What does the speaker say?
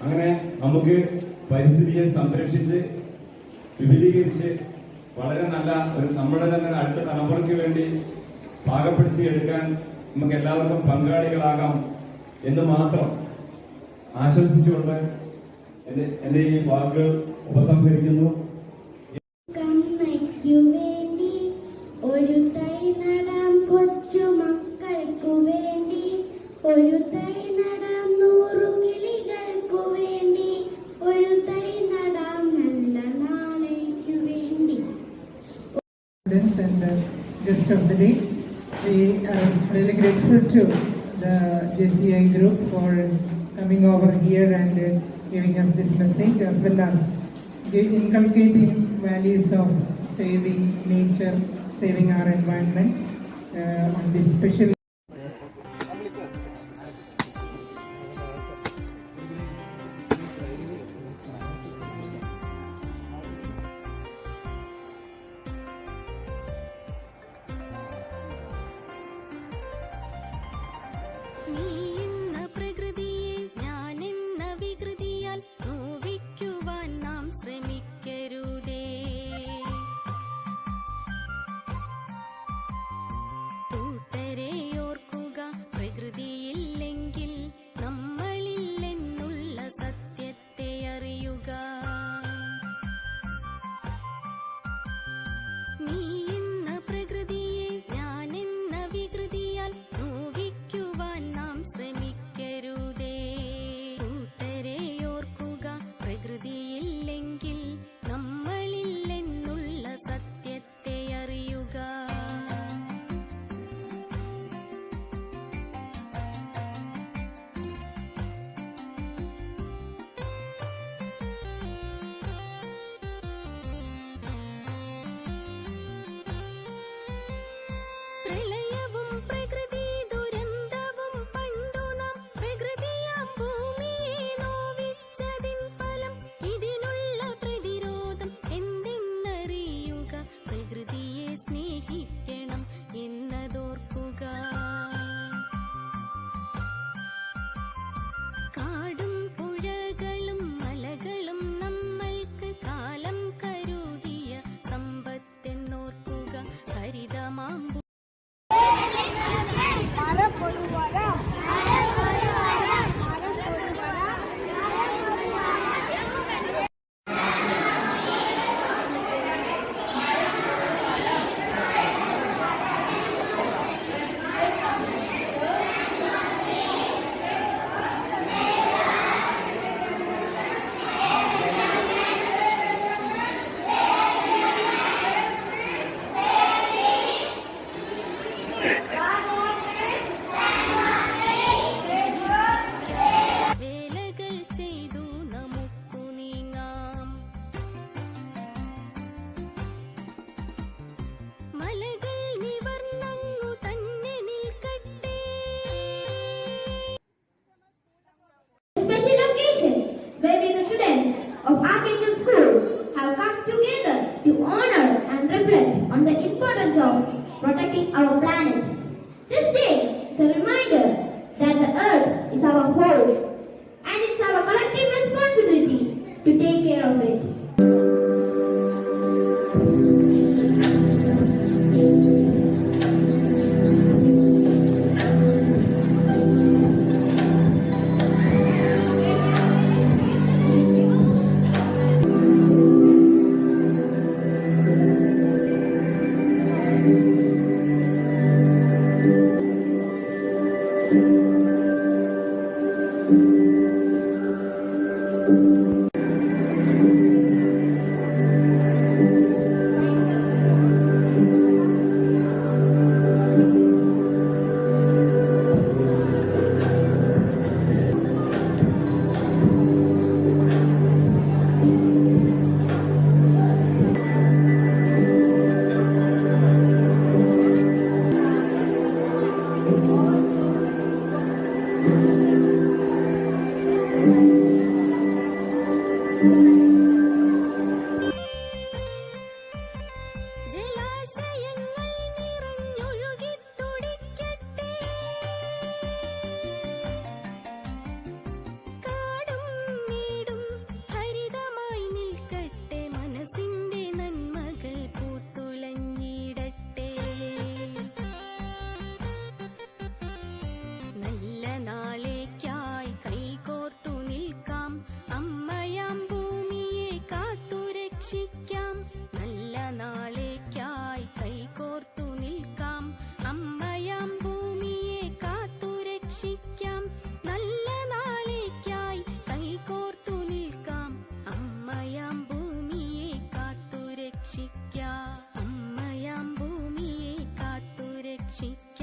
അങ്ങനെ നമുക്ക് പരിസ്ഥിതിയെ സംരക്ഷിച്ച് വിപുലീകരിച്ച് വളരെ നല്ല ഒരു നമ്മുടെ തന്നെ അടുത്ത തലമുറയ്ക്ക് വേണ്ടി പാകപ്പെടുത്തിയെടുക്കാൻ നമുക്ക് എല്ലാവർക്കും പങ്കാളികളാകാം എന്ന് മാത്രം ആശംസിച്ചുകൊണ്ട് എന്റെ ഈ വാക്കുകൾ ഉപസംഹരിക്കുന്നു. ഒരു തൈ നടാം കൊച്ചു മക്കൾക്കു വേണ്ടി, ഒരു തൈ നടാം 100 കിളികൾക്കു വേണ്ടി, ഒരു തൈ നടാം നല്ല നാളേക്കു വേണ്ടി. And the guest of the day, we are really grateful to the JCI group for coming over here and giving us this message, as well as inculcating values of saving nature, saving our environment on this special. On the importance of protecting our planet. This day is a reminder that the earth is our home and it's our collective responsibility to take care of it. നാളേക്കായി കൈകോർത്തു നിൽക്കാം. അമ്മയാം ഭൂമിയെ കാത്തുരക്ഷിക്കാം. നല്ല നാളേക്കായി കൈകോർത്തു നിൽക്കാം. അമ്മയാം ഭൂമിയെ കാത്തുരക്ഷിക്കാം. നല്ല നാളേക്കായി കൈകോർത്തു നിൽക്കാം. അമ്മയാം ഭൂമിയെ കാത്തുരക്ഷിക്കാം. അമ്മയാം ഭൂമിയെ കാത്തുരക്ഷിക്കാം.